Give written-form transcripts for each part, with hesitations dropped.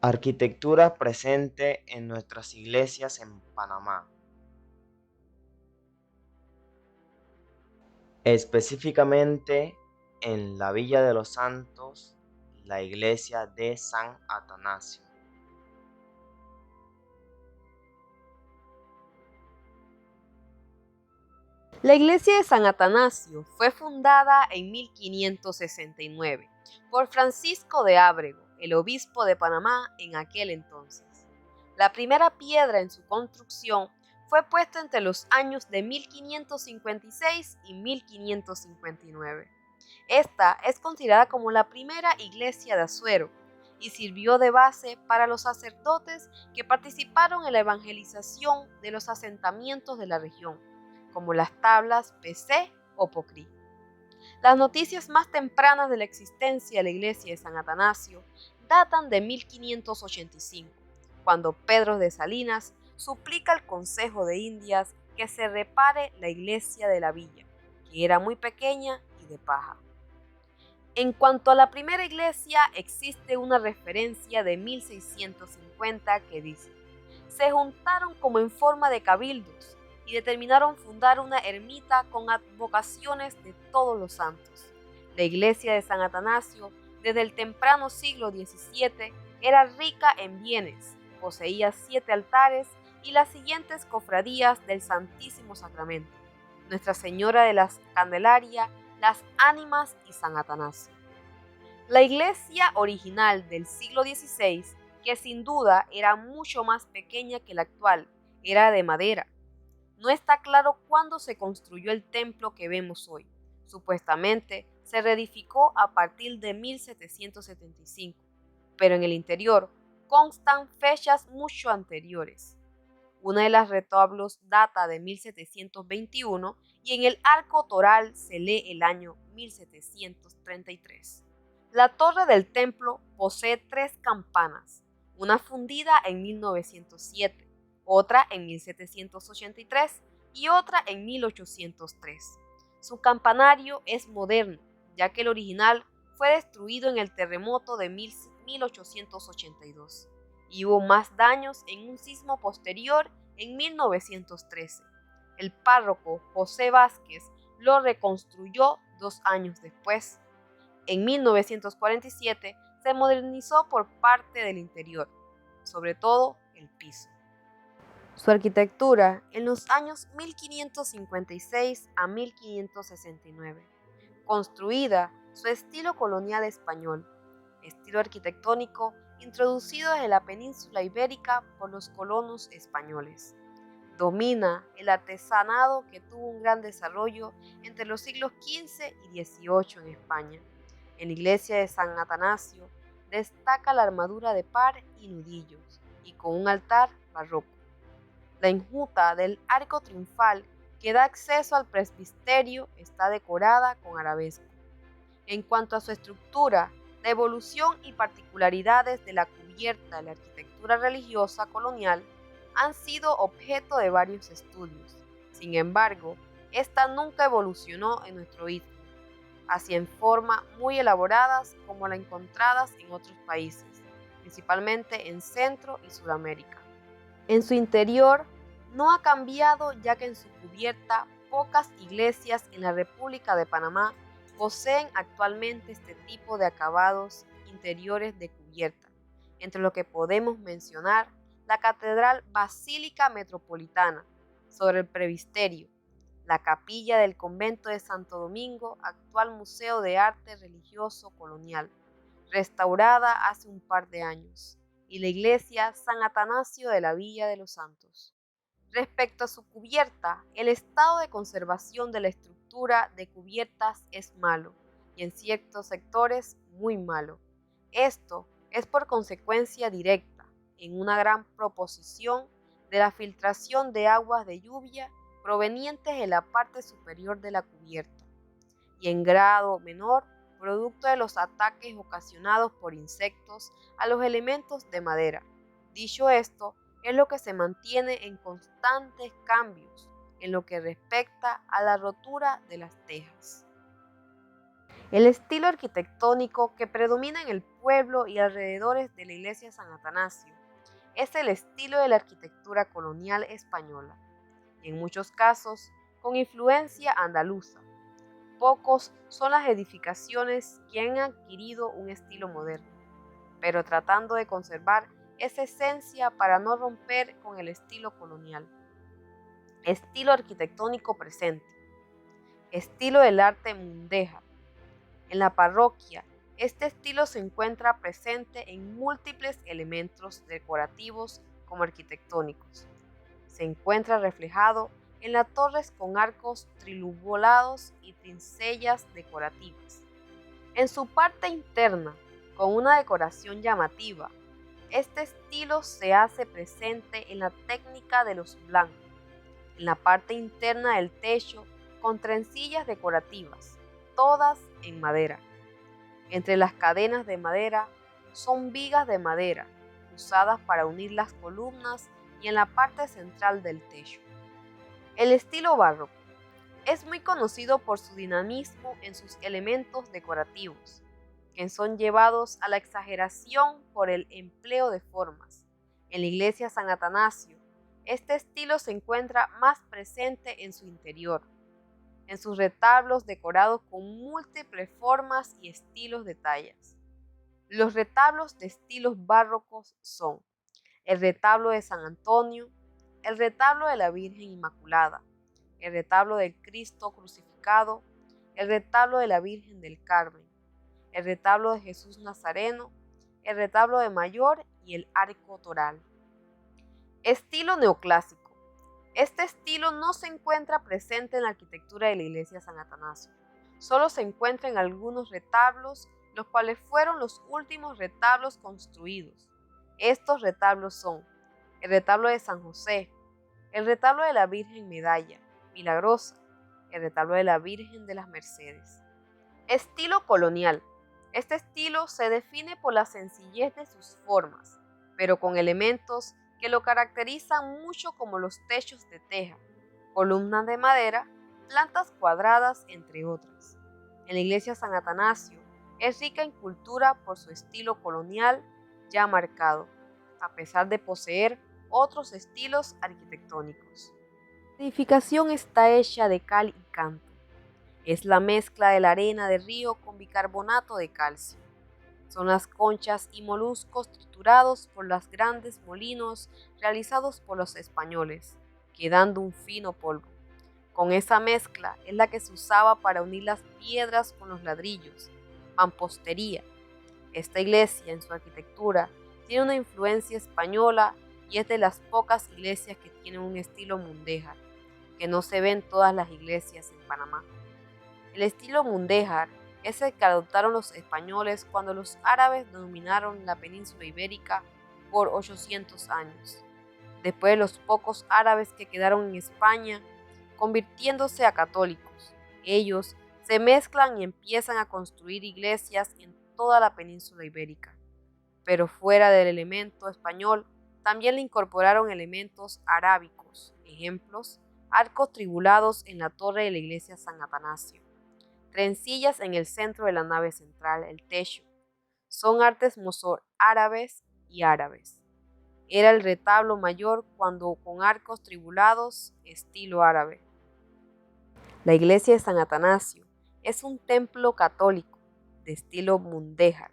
Arquitectura presente en nuestras iglesias en Panamá, específicamente en la Villa de los Santos, la iglesia de San Atanasio. La iglesia de San Atanasio fue fundada en 1569 por Francisco de Ábrego, el obispo de Panamá en aquel entonces. La primera piedra en su construcción fue puesta entre los años de 1556 y 1559. Esta es considerada como la primera iglesia de Azuero y sirvió de base para los sacerdotes que participaron en la evangelización de los asentamientos de la región, como las tablas PC o Pocrí. Las noticias más tempranas de la existencia de la iglesia de San Atanasio datan de 1585, cuando Pedro de Salinas suplica al Consejo de Indias que se repare la iglesia de la villa, que era muy pequeña y de paja. En cuanto a la primera iglesia, existe una referencia de 1650 que dice: se juntaron como en forma de cabildos y determinaron fundar una ermita con advocaciones de todos los santos. La iglesia de San Atanasio, desde el temprano siglo XVII, era rica en bienes, poseía 7 altares y las siguientes cofradías del Santísimo Sacramento: Nuestra Señora de la Candelaria, las Ánimas y San Atanasio. La iglesia original del siglo XVI, que sin duda era mucho más pequeña que la actual, era de madera. No está claro cuándo se construyó el templo que vemos hoy. Supuestamente se reedificó a partir de 1775, pero en el interior constan fechas mucho anteriores. Una de las retablos data de 1721 y en el arco toral se lee el año 1733. La torre del templo posee 3 campanas, una fundida en 1907, otra en 1783 y otra en 1803. Su campanario es moderno, ya que el original fue destruido en el terremoto de 1882 y hubo más daños en un sismo posterior en 1913. El párroco José Vázquez lo reconstruyó 2 años después. En 1947 se modernizó por parte del interior, sobre todo el piso. Su arquitectura en los años 1556 a 1569, construida su estilo colonial español, estilo arquitectónico introducido desde la península ibérica por los colonos españoles. Domina el artesanado que tuvo un gran desarrollo entre los siglos XV y XVIII en España. En la iglesia de San Atanasio destaca la armadura de par y nudillos, y con un altar barroco. La enjuta del arco triunfal que da acceso al presbiterio está decorada con arabesco. En cuanto a su estructura, la evolución y particularidades de la cubierta de la arquitectura religiosa colonial han sido objeto de varios estudios. Sin embargo, esta nunca evolucionó en nuestro istmo hacia en forma muy elaboradas como las encontradas en otros países, principalmente en Centro y Sudamérica. En su interior no ha cambiado, ya que en su cubierta pocas iglesias en la República de Panamá poseen actualmente este tipo de acabados interiores de cubierta, entre lo que podemos mencionar la Catedral Basílica Metropolitana sobre el presbiterio, la capilla del convento de Santo Domingo, actual Museo de Arte Religioso Colonial, restaurada hace un par de años, y la iglesia San Atanasio de la Villa de los Santos. Respecto a su cubierta, el estado de conservación de la estructura de cubiertas es malo, y en ciertos sectores muy malo. Esto es por consecuencia directa, en una gran proporción, de la filtración de aguas de lluvia provenientes de la parte superior de la cubierta, y en grado menor, producto de los ataques ocasionados por insectos a los elementos de madera. Dicho esto, es lo que se mantiene en constantes cambios en lo que respecta a la rotura de las tejas. El estilo arquitectónico que predomina en el pueblo y alrededores de la iglesia San Atanasio es el estilo de la arquitectura colonial española, y en muchos casos con influencia andaluza. Pocos son las edificaciones que han adquirido un estilo moderno, pero tratando de conservar esa esencia para no romper con el estilo colonial. Estilo arquitectónico presente. Estilo del arte mudéjar. En la parroquia, este estilo se encuentra presente en múltiples elementos decorativos como arquitectónicos. Se encuentra reflejado en las torres con arcos trilobulados y trincellas decorativas. En su parte interna, con una decoración llamativa, este estilo se hace presente en la técnica de los blancos, en la parte interna del techo con trencillas decorativas, todas en madera. Entre las cadenas de madera son vigas de madera usadas para unir las columnas y en la parte central del techo. El estilo barroco es muy conocido por su dinamismo en sus elementos decorativos, que son llevados a la exageración por el empleo de formas. En la iglesia San Atanasio, este estilo se encuentra más presente en su interior, en sus retablos decorados con múltiples formas y estilos de tallas. Los retablos de estilos barrocos son el retablo de San Antonio, el retablo de la Virgen Inmaculada, el retablo del Cristo crucificado, el retablo de la Virgen del Carmen, el retablo de Jesús Nazareno, el retablo de Mayor y el arco toral. Estilo neoclásico. Este estilo no se encuentra presente en la arquitectura de la iglesia San Atanasio. Solo se encuentra en algunos retablos, los cuales fueron los últimos retablos construidos. Estos retablos son el retablo de San José, el retablo de la Virgen Medalla, Milagrosa, el retablo de la Virgen de las Mercedes. Estilo colonial. Este estilo se define por la sencillez de sus formas, pero con elementos que lo caracterizan mucho como los techos de teja, columnas de madera, plantas cuadradas, entre otras. En la iglesia San Atanasio es rica en cultura por su estilo colonial ya marcado, a pesar de poseer otros estilos arquitectónicos. La edificación está hecha de cal y canto. Es la mezcla de la arena de río con bicarbonato de calcio. Son las conchas y moluscos triturados por los grandes molinos realizados por los españoles, quedando un fino polvo. Con esa mezcla es la que se usaba para unir las piedras con los ladrillos, mampostería. Esta iglesia en su arquitectura tiene una influencia española y es de las pocas iglesias que tienen un estilo mudéjar, que no se ve en todas las iglesias en Panamá. El estilo mudéjar es el que adoptaron los españoles cuando los árabes dominaron la península ibérica por 800 años. Después de los pocos árabes que quedaron en España, convirtiéndose a católicos, ellos se mezclan y empiezan a construir iglesias en toda la península ibérica. Pero fuera del elemento español, también le incorporaron elementos arábicos, ejemplos, arcos tribulados en la torre de la iglesia San Atanasio, trencillas en el centro de la nave central, el techo. Son artes mozárabes y árabes. Era el retablo mayor cuando con arcos tribulados, estilo árabe. La iglesia de San Atanasio es un templo católico de estilo mudéjar,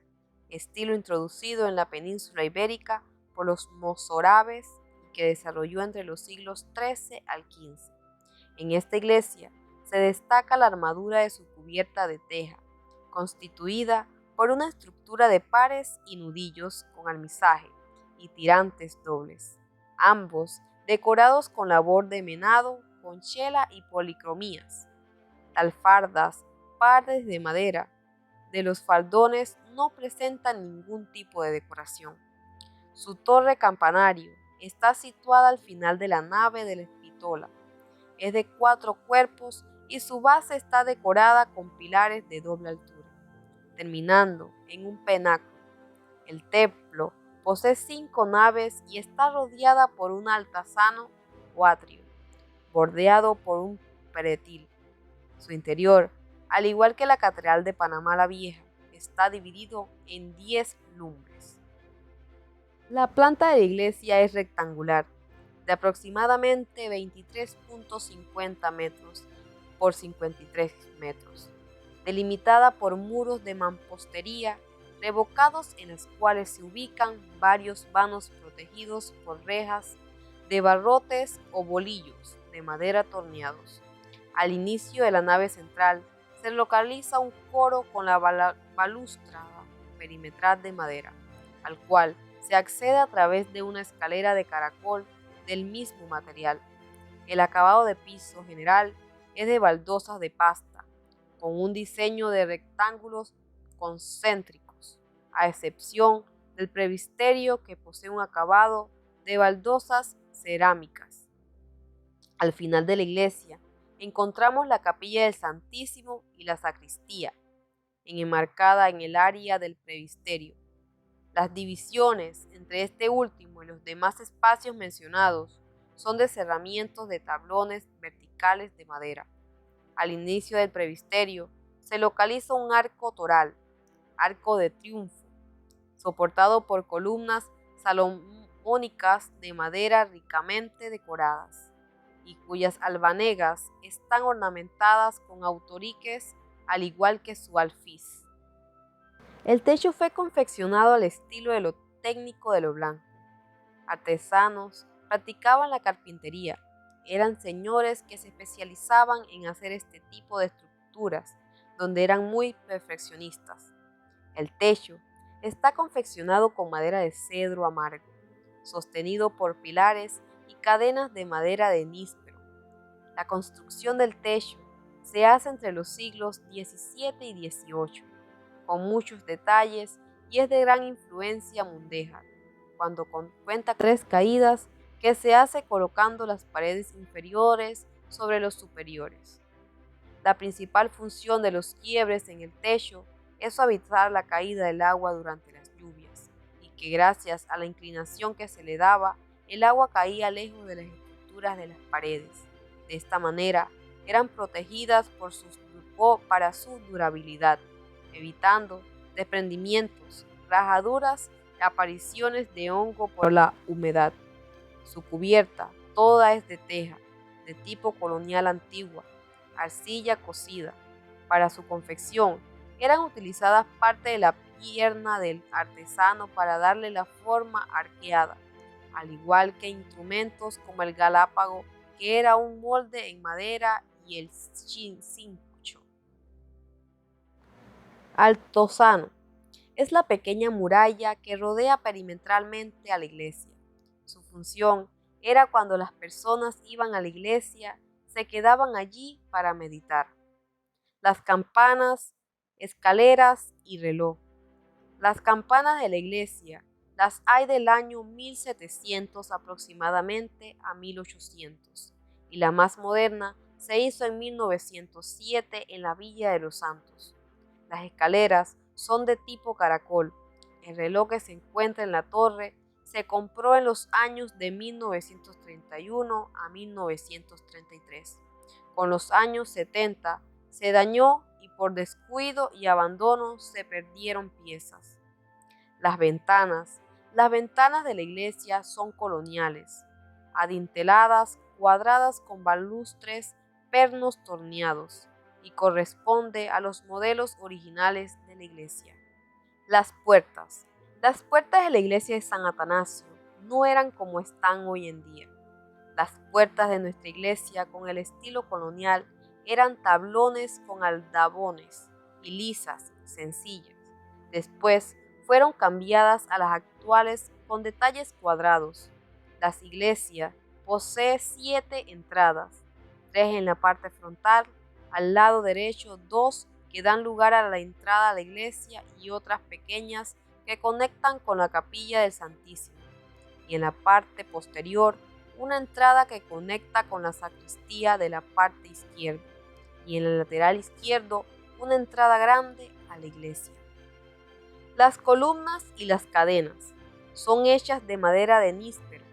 estilo introducido en la península ibérica por los mozárabes y que desarrolló entre los siglos XIII al XV. En esta iglesia se destaca la armadura de su cubierta de teja, constituida por una estructura de pares y nudillos con almizaje y tirantes dobles, ambos decorados con labor de menado, conchela y policromías. Alfardas, pares de madera, de los faldones no presentan ningún tipo de decoración. Su torre campanario está situada al final de la nave de la epístola. Es de 4 cuerpos y su base está decorada con pilares de doble altura, terminando en un penáculo. El templo posee 5 naves y está rodeada por un altazano o atrio, bordeado por un pretil. Su interior Al igual que la Catedral de Panamá la Vieja, está dividido en 10 lumbres. La planta de la iglesia es rectangular, de aproximadamente 23.50 metros por 53 metros, delimitada por muros de mampostería revocados en los cuales se ubican varios vanos protegidos por rejas de barrotes o bolillos de madera torneados. Al inicio de la nave central se localiza un coro con la balaustrada perimetral de madera, al cual se accede a través de una escalera de caracol del mismo material. El acabado de piso general es de baldosas de pasta, con un diseño de rectángulos concéntricos, a excepción del presbiterio que posee un acabado de baldosas cerámicas. Al final de la iglesia encontramos la capilla del Santísimo y la sacristía, enmarcada en el área del presbiterio. Las divisiones entre este último y los demás espacios mencionados son de cerramientos de tablones verticales de madera. Al inicio del presbiterio se localiza un arco toral, arco de triunfo, soportado por columnas salomónicas de madera ricamente decoradas, y cuyas albanegas están ornamentadas con autoriques al igual que su alfiz. El techo fue confeccionado al estilo de lo técnico de lo blanco. Artesanos practicaban la carpintería. Eran señores que se especializaban en hacer este tipo de estructuras, donde eran muy perfeccionistas. El techo está confeccionado con madera de cedro amargo, sostenido por pilares y cadenas de madera de níspero. La construcción del techo se hace entre los siglos XVII y XVIII, con muchos detalles, y es de gran influencia mudéjar, cuando cuenta 3 caídas que se hace colocando las paredes inferiores sobre los superiores. La principal función de los quiebres en el techo es suavizar la caída del agua durante las lluvias, y que gracias a la inclinación que se le daba, el agua caía lejos de las estructuras de las paredes. De esta manera, eran protegidas para su durabilidad, evitando desprendimientos, rajaduras y apariciones de hongo por la humedad. Su cubierta toda es de teja, de tipo colonial antigua, arcilla cocida. Para su confección eran utilizadas parte de la pierna del artesano para darle la forma arqueada, al igual que instrumentos como el galápago, que era un molde en madera, y el cincho. Altozano es la pequeña muralla que rodea perimetralmente a la iglesia. Su función era cuando las personas iban a la iglesia, se quedaban allí para meditar. Las campanas, escaleras y reloj. Las campanas de la iglesia las hay del año 1700 aproximadamente a 1800, y la más moderna se hizo en 1907 en la Villa de los Santos. Las escaleras son de tipo caracol. El reloj que se encuentra en la torre se compró en los años de 1931 a 1933. Con los años 70 se dañó y por descuido y abandono se perdieron piezas. Las ventanas de la iglesia son coloniales, adinteladas, cuadradas con balustres pernos torneados, y corresponde a los modelos originales de la iglesia. Las puertas de la iglesia de San Atanasio no eran como están hoy en día. Las puertas de nuestra iglesia con el estilo colonial eran tablones con aldabones y lisas, sencillas. Después fueron cambiadas a las actuales con detalles cuadrados. La iglesia posee 7 entradas, 3 en la parte frontal, al lado derecho 2 que dan lugar a la entrada a la iglesia y otras pequeñas que conectan con la capilla del Santísimo, y en la parte posterior una entrada que conecta con la sacristía de la parte izquierda, y en el lateral izquierdo una entrada grande a la iglesia. Las columnas y las cadenas son hechas de madera de níspero.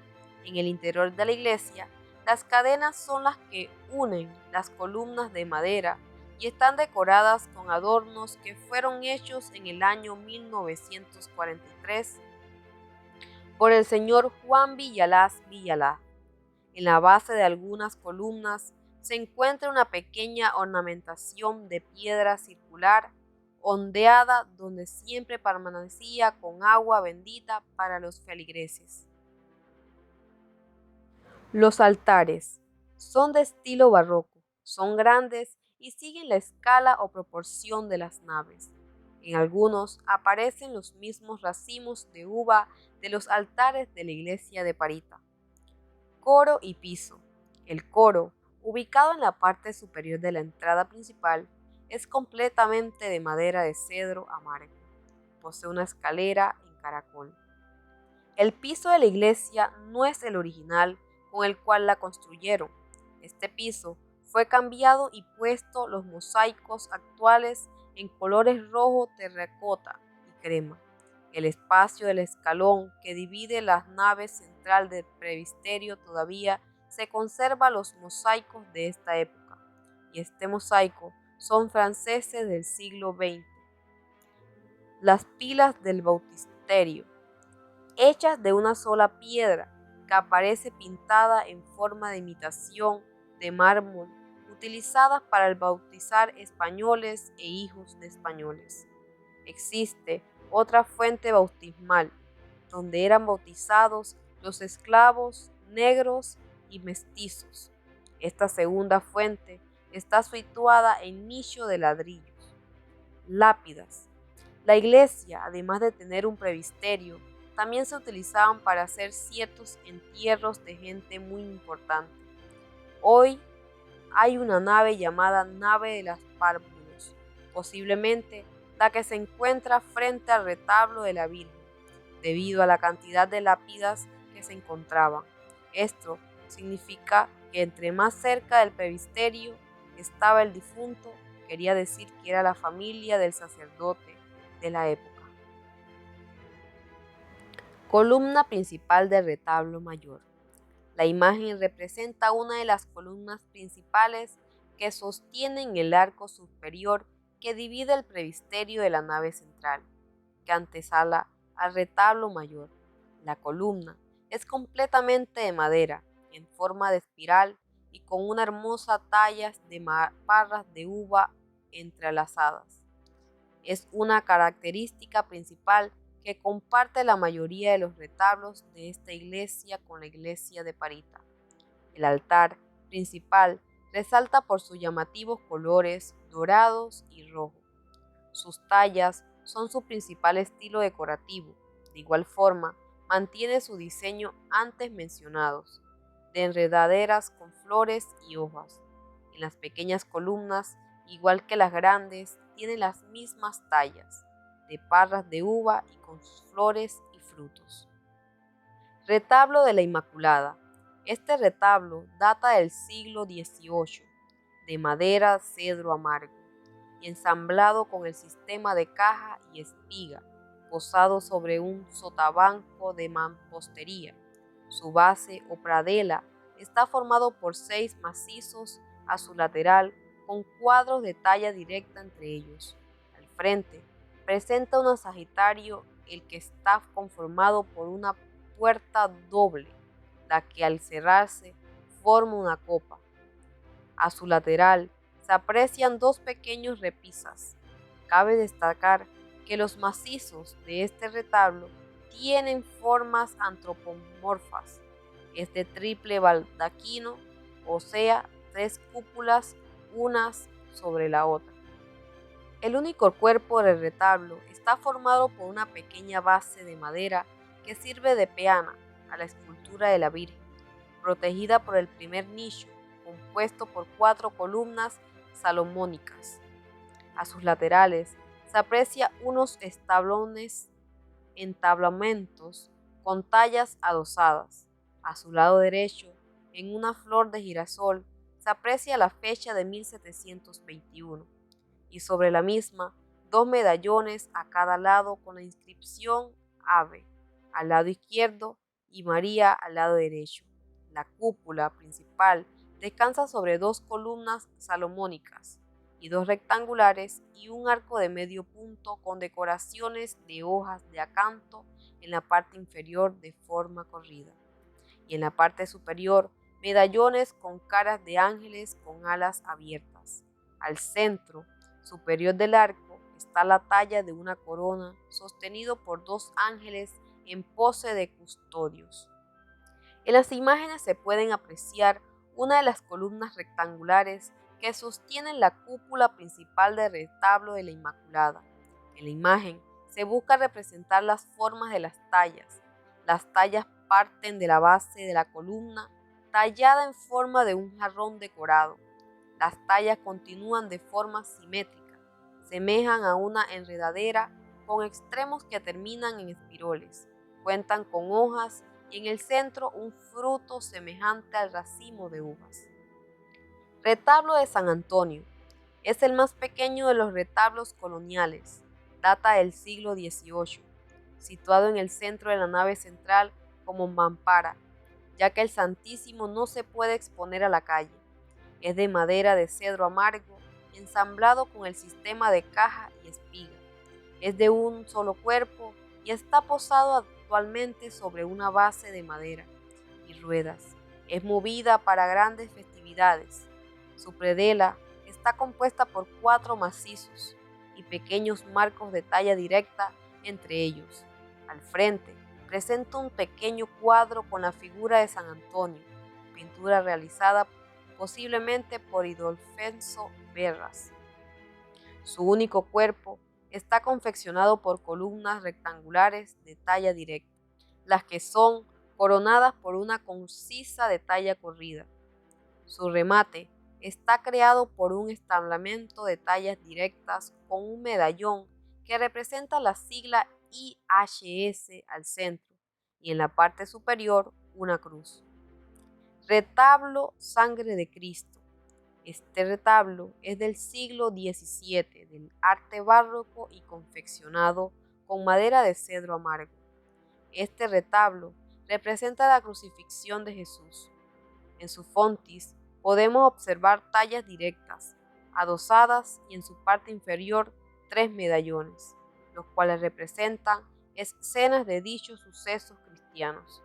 En el interior de la iglesia, las cadenas son las que unen las columnas de madera, y están decoradas con adornos que fueron hechos en el año 1943 por el señor Juan Villalaz Villalaz. En la base de algunas columnas se encuentra una pequeña ornamentación de piedra circular ondeada donde siempre permanecía con agua bendita para los feligreses. Los altares son de estilo barroco, son grandes y siguen la escala o proporción de las naves. En algunos aparecen los mismos racimos de uva de los altares de la iglesia de Parita. Coro y piso. El coro, ubicado en la parte superior de la entrada principal, es completamente de madera de cedro amargo. Posee una escalera en caracol. El piso de la iglesia no es el original con el cual la construyeron. Este piso fue cambiado y puesto los mosaicos actuales en colores rojo, terracota y crema. El espacio del escalón que divide las naves central del presbiterio todavía se conserva los mosaicos de esta época, y este mosaico son franceses del siglo XX. Las pilas del bautisterio, hechas de una sola piedra, que aparece pintada en forma de imitación de mármol, utilizadas para el bautizar españoles e hijos de españoles. Existe otra fuente bautismal, donde eran bautizados los esclavos negros y mestizos. Esta segunda fuente está situada en nicho de ladrillos. Lápidas. La iglesia, además de tener un presbiterio, también se utilizaban para hacer ciertos entierros de gente muy importante. Hoy hay una nave llamada nave de las párvulos, posiblemente la que se encuentra frente al retablo de la Virgen, debido a la cantidad de lápidas que se encontraban. Esto significa que entre más cerca del presbiterio estaba el difunto, quería decir que era la familia del sacerdote de la época. Columna principal del retablo mayor. La imagen representa una de las columnas principales que sostienen el arco superior que divide el presbiterio de la nave central, que antesala al retablo mayor. La columna es completamente de madera, en forma de espiral y con una hermosa tallas de parras de uva entrelazadas. Es una característica principal que comparte la mayoría de los retablos de esta iglesia con la iglesia de Parita. El altar principal resalta por sus llamativos colores dorados y rojo. Sus tallas son su principal estilo decorativo. De igual forma, mantiene su diseño antes mencionados, de enredaderas con flores y hojas. En las pequeñas columnas, igual que las grandes, tiene las mismas tallas, de parras de uva y con sus flores y frutos. Retablo de la Inmaculada. Este retablo data del siglo XVIII, de madera cedro amargo, y ensamblado con el sistema de caja y espiga, posado sobre un sotabanco de mampostería. Su base o pradela está formado por 6 macizos a su lateral con cuadros de talla directa entre ellos. Al frente presenta un Sagitario, el que está conformado por una puerta doble, la que al cerrarse forma una copa. A su lateral se aprecian 2 pequeños repisas. Cabe destacar que los macizos de este retablo tienen formas antropomorfas. Es de triple baldaquino, o sea, 3 cúpulas unas sobre la otra. El único cuerpo del retablo está formado por una pequeña base de madera que sirve de peana a la escultura de la Virgen, protegida por el primer nicho, compuesto por 4 columnas salomónicas. A sus laterales se aprecia unos entablamentos con tallas adosadas. A su lado derecho, en una flor de girasol, se aprecia la fecha de 1721, y sobre la misma 2 medallones a cada lado con la inscripción Ave al lado izquierdo y María al lado derecho. La cúpula principal descansa sobre 2 columnas salomónicas. y 2 rectangulares y un arco de medio punto con decoraciones de hojas de acanto en la parte inferior de forma corrida. Y en la parte superior, medallones con caras de ángeles con alas abiertas. Al centro superior del arco está la talla de una corona sostenido por 2 ángeles en pose de custodios. En las imágenes se pueden apreciar una de las columnas rectangulares que sostienen la cúpula principal del retablo de la Inmaculada. En la imagen se busca representar las formas de las tallas. Las tallas parten de la base de la columna, tallada en forma de un jarrón decorado. Las tallas continúan de forma simétrica, semejan a una enredadera con extremos que terminan en espiroles. Cuentan con hojas y en el centro un fruto semejante al racimo de uvas. Retablo de San Antonio. Es el más pequeño de los retablos coloniales. Data del siglo XVIII, situado en el centro de la nave central como mampara, ya que el Santísimo no se puede exponer a la calle. Es de madera de cedro amargo, ensamblado con el sistema de caja y espiga. Es de un solo cuerpo y está posado actualmente sobre una base de madera y ruedas. Es movida para grandes festividades. Su predela está compuesta por 4 macizos y pequeños marcos de talla directa entre ellos. Al frente presenta un pequeño cuadro con la figura de San Antonio, pintura realizada posiblemente por Idolfenso Berras. Su único cuerpo está confeccionado por columnas rectangulares de talla directa, las que son coronadas por una concisa de talla corrida. Su remate está creado por un establamento de tallas directas con un medallón que representa la sigla IHS al centro y en la parte superior una cruz. Retablo Sangre de Cristo. Este retablo es del siglo XVII, del arte barroco y confeccionado con madera de cedro amargo. Este retablo representa la crucifixión de Jesús. En su frontis podemos observar tallas directas, adosadas y en su parte inferior 3 medallones, los cuales representan escenas de dichos sucesos cristianos.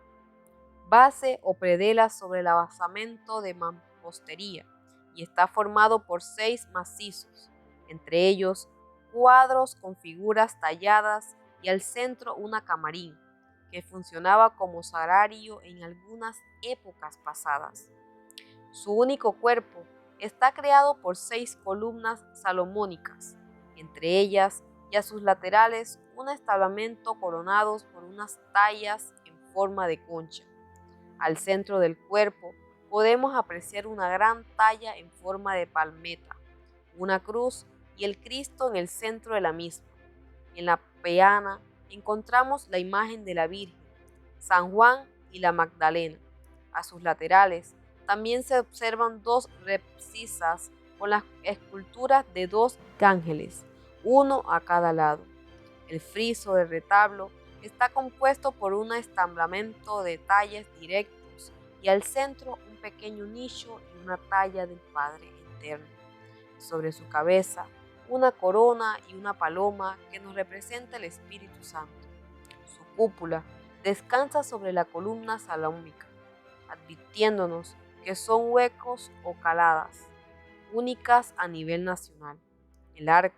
Base o predela sobre el basamento de mampostería y está formado por 6 macizos, entre ellos cuadros con figuras talladas y al centro una camarín, que funcionaba como sagrario en algunas épocas pasadas. Su único cuerpo está creado por 6 columnas salomónicas, entre ellas y a sus laterales un establamento coronados por unas tallas en forma de concha. Al centro del cuerpo podemos apreciar una gran talla en forma de palmeta, una cruz y el Cristo en el centro de la misma. En la peana encontramos la imagen de la Virgen, San Juan y la Magdalena. A sus laterales también se observan 2 repsisas con las esculturas de 2 ángeles, uno a cada lado. El friso del retablo está compuesto por un establamento de tallas directos y al centro un pequeño nicho y una talla del Padre Eterno. Sobre su cabeza una corona y una paloma que nos representa el Espíritu Santo. Su cúpula descansa sobre la columna salómica, advirtiéndonos que son huecos o caladas, únicas a nivel nacional. El arco,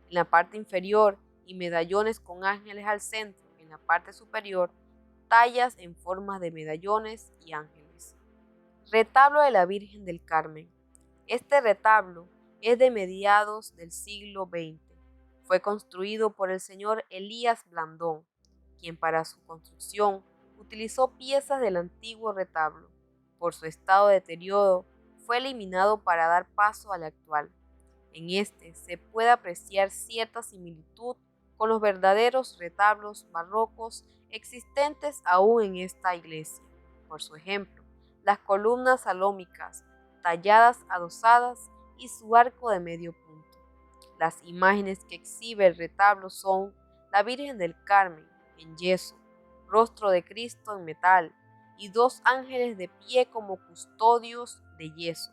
en la parte inferior, y medallones con ángeles al centro, en la parte superior, tallas en forma de medallones y ángeles. Retablo de la Virgen del Carmen. Este retablo es de mediados del siglo XX. Fue construido por el señor Elías Blandón, quien para su construcción utilizó piezas del antiguo retablo. Por su estado de deterioro, fue eliminado para dar paso al actual. En este se puede apreciar cierta similitud con los verdaderos retablos barrocos existentes aún en esta iglesia. Por su ejemplo, las columnas salómicas, talladas adosadas y su arco de medio punto. Las imágenes que exhibe el retablo son la Virgen del Carmen en yeso, rostro de Cristo en metal y 2 ángeles de pie como custodios de yeso.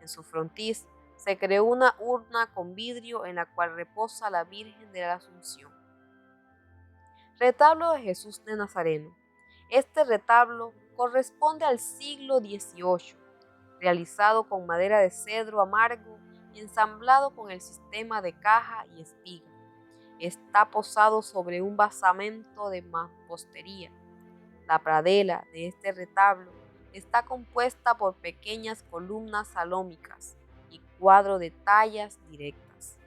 En su frontis se creó una urna con vidrio en la cual reposa la Virgen de la Asunción. Retablo de Jesús de Nazareno. Este retablo corresponde al siglo XVIII, realizado con madera de cedro amargo y ensamblado con el sistema de caja y espiga. Está posado sobre un basamento de mampostería. La pradela de este retablo está compuesta por pequeñas columnas salómicas y cuadro de tallas directas.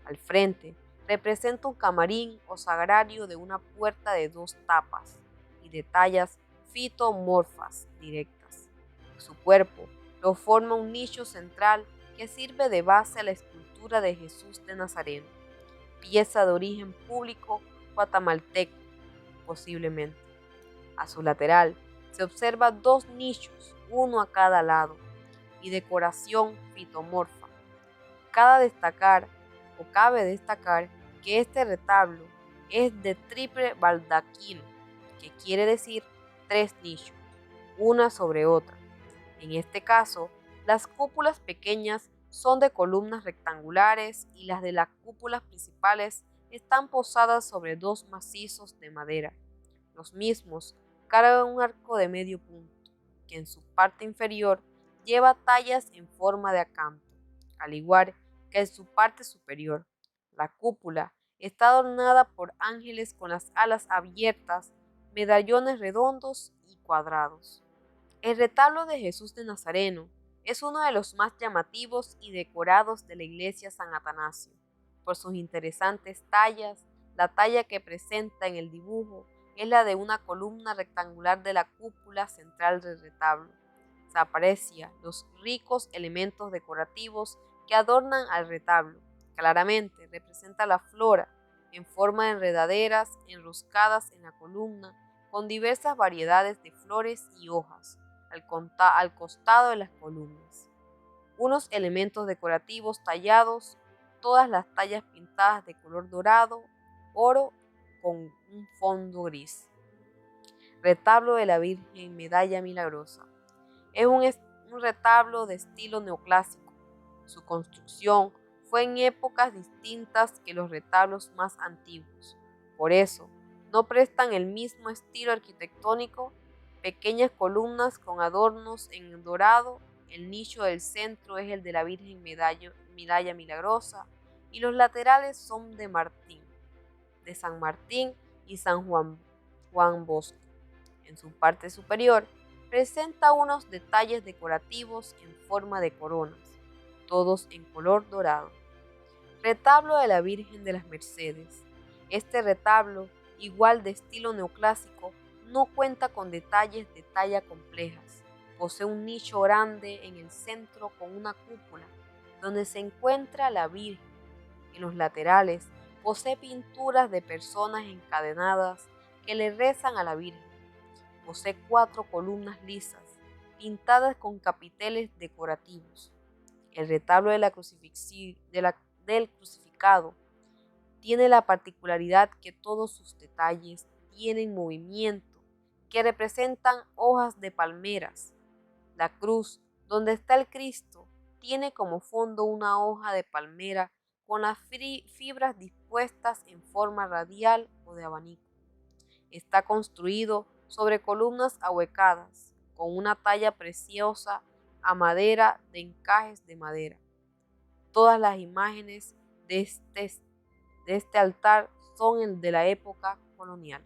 Al frente representa un camarín o sagrario de una puerta de 2 tapas y de tallas fitomorfas directas. Su cuerpo lo forma un nicho central que sirve de base a la escultura de Jesús de Nazareno, pieza de origen público guatemalteco, posiblemente. A su lateral se observan 2 nichos, uno a cada lado, y decoración fitomorfa. Cabe destacar que este retablo es de triple baldaquino, que quiere decir 3 nichos, una sobre otra. En este caso, las cúpulas pequeñas son de columnas rectangulares y las de las cúpulas principales están posadas sobre 2 macizos de madera. Los mismos cargan un arco de medio punto, que en su parte inferior lleva tallas en forma de acanto, al igual que en su parte superior. La cúpula está adornada por ángeles con las alas abiertas, medallones redondos y cuadrados. El retablo de Jesús de Nazareno es uno de los más llamativos y decorados de la iglesia San Atanasio, por sus interesantes tallas. La talla que presenta en el dibujo es la de una columna rectangular de la cúpula central del retablo. Se aprecian los ricos elementos decorativos que adornan al retablo. Claramente representa la flora en forma de enredaderas enroscadas en la columna, con diversas variedades de flores y hojas al costado de las columnas. Unos elementos decorativos tallados, todas las tallas pintadas de color dorado, oro con un fondo gris. Retablo de la Virgen Medalla Milagrosa. Es un retablo de estilo neoclásico. Su construcción fue en épocas distintas que los retablos más antiguos. Por eso, no prestan el mismo estilo arquitectónico. Pequeñas columnas con adornos en dorado. El nicho del centro es el de la Virgen Medalla Milagrosa y los laterales son de San Martín y San Juan Bosco. En su parte superior presenta unos detalles decorativos en forma de coronas, todos en color dorado. Retablo de la Virgen de las Mercedes. Este retablo, igual de estilo neoclásico, no cuenta con detalles de talla complejas. Posee un nicho grande en el centro con una cúpula, donde se encuentra la Virgen. En los laterales posee pinturas de personas encadenadas que le rezan a la Virgen. Posee 4 columnas lisas, pintadas con capiteles decorativos. El retablo del crucificado tiene la particularidad que todos sus detalles tienen movimiento, que representan hojas de palmeras. La cruz, donde está el Cristo, tiene como fondo una hoja de palmera con las fibras dispuestas en forma radial o de abanico. Está construido sobre columnas ahuecadas, con una talla preciosa a madera de encajes de madera. Todas las imágenes de este altar son de la época colonial.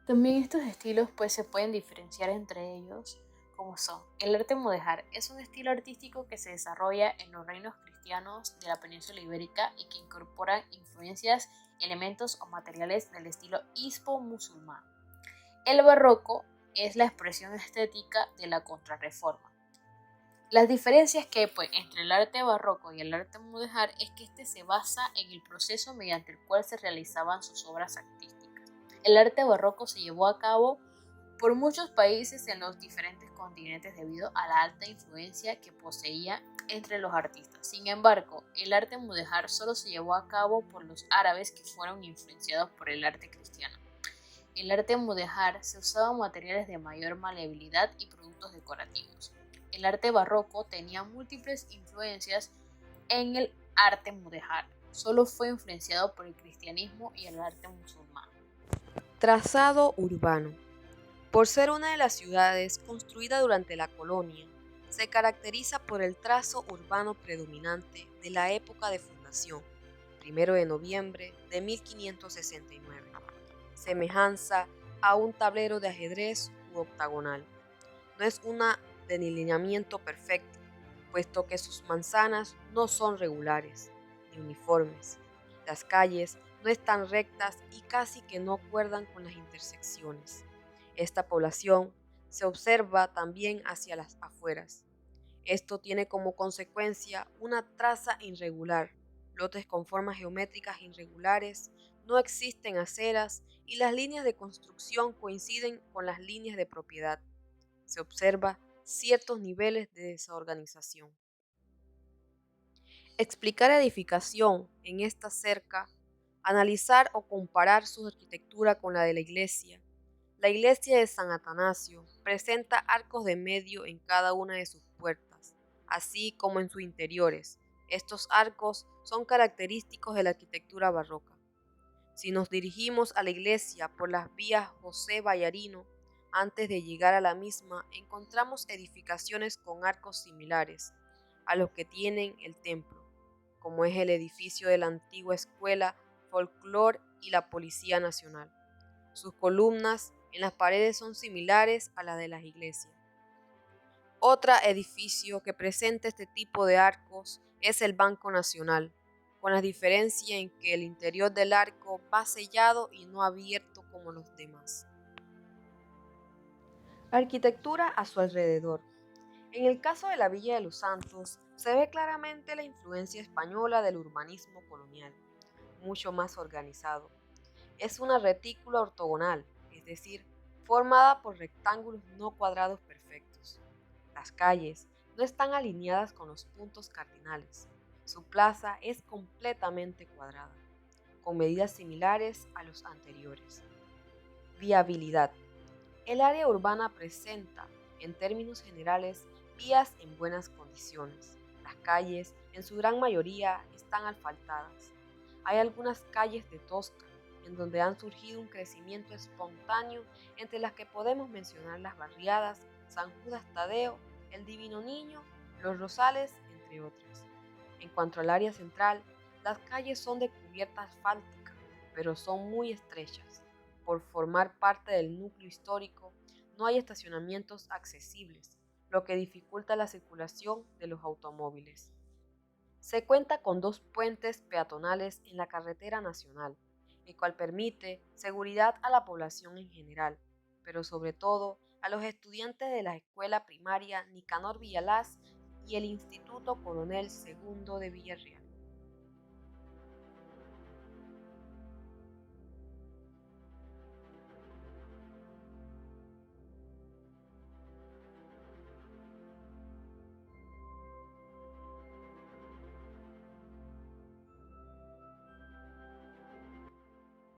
También estos estilos se pueden diferenciar entre ellos, como son el arte mudéjar. Es un estilo artístico que se desarrolla en los reinos cristianos de la península ibérica y que incorpora influencias, elementos o materiales del estilo hispo-musulmán. El barroco es la expresión estética de la Contrarreforma. Las diferencias que hay entre el arte barroco y el arte mudéjar es que este se basa en el proceso mediante el cual se realizaban sus obras artísticas. El arte barroco se llevó a cabo por muchos países en los diferentes continentes debido a la alta influencia que poseía entre los artistas. Sin embargo, el arte mudéjar solo se llevó a cabo por los árabes que fueron influenciados por el arte cristiano. En el arte mudéjar se usaban materiales de mayor maleabilidad y productos decorativos. el arte barroco tenía múltiples influencias en el arte mudéjar. Solo fue influenciado por el cristianismo y el arte musulmán. Trazado urbano. Por ser una de las ciudades construida durante la colonia, se caracteriza por el trazo urbano predominante de la época de fundación, 1 de noviembre de 1569, semejanza a un tablero de ajedrez u octagonal. No es un delineamiento perfecto, puesto que sus manzanas no son regulares ni uniformes. Las calles no están rectas y casi que no acuerdan con las intersecciones. Esta población se observa también hacia las afueras. Esto tiene como consecuencia una traza irregular, lotes con formas geométricas irregulares, no existen aceras y las líneas de construcción coinciden con las líneas de propiedad. Se observa ciertos niveles de desorganización. Explicar edificación en esta cerca, analizar o comparar su arquitectura con la de la iglesia. La iglesia de San Atanasio presenta arcos de medio en cada una de sus puertas, así como en sus interiores. Estos arcos son característicos de la arquitectura barroca. Si nos dirigimos a la iglesia por las vías José Ballarino, antes de llegar a la misma encontramos edificaciones con arcos similares a los que tienen el templo, como es el edificio de la antigua escuela Folklore y la Policía Nacional. Sus columnas en las paredes son similares a las de las iglesias. Otro edificio que presenta este tipo de arcos es el Banco Nacional, con la diferencia en que el interior del arco va sellado y no abierto como los demás. Arquitectura a su alrededor. En el caso de la Villa de los Santos, se ve claramente la influencia española del urbanismo colonial, mucho más organizado. Es una retícula ortogonal, es decir, formada por rectángulos no cuadrados perfectos. Las calles no están alineadas con los puntos cardinales. Su plaza es completamente cuadrada, con medidas similares a los anteriores. Viabilidad. El área urbana presenta, en términos generales, vías en buenas condiciones. Las calles, en su gran mayoría, están asfaltadas. Hay algunas calles de tosca, en donde han surgido un crecimiento espontáneo, entre las que podemos mencionar las barriadas San Judas Tadeo, el Divino Niño, los Rosales, entre otras. En cuanto al área central, las calles son de cubierta asfáltica, pero son muy estrechas. Por formar parte del núcleo histórico, no hay estacionamientos accesibles, lo que dificulta la circulación de los automóviles. Se cuenta con 2 puentes peatonales en la carretera nacional, el cual permite seguridad a la población en general, pero sobre todo a los estudiantes de la escuela primaria Nicanor Villalaz y el Instituto Coronel II de Villarreal.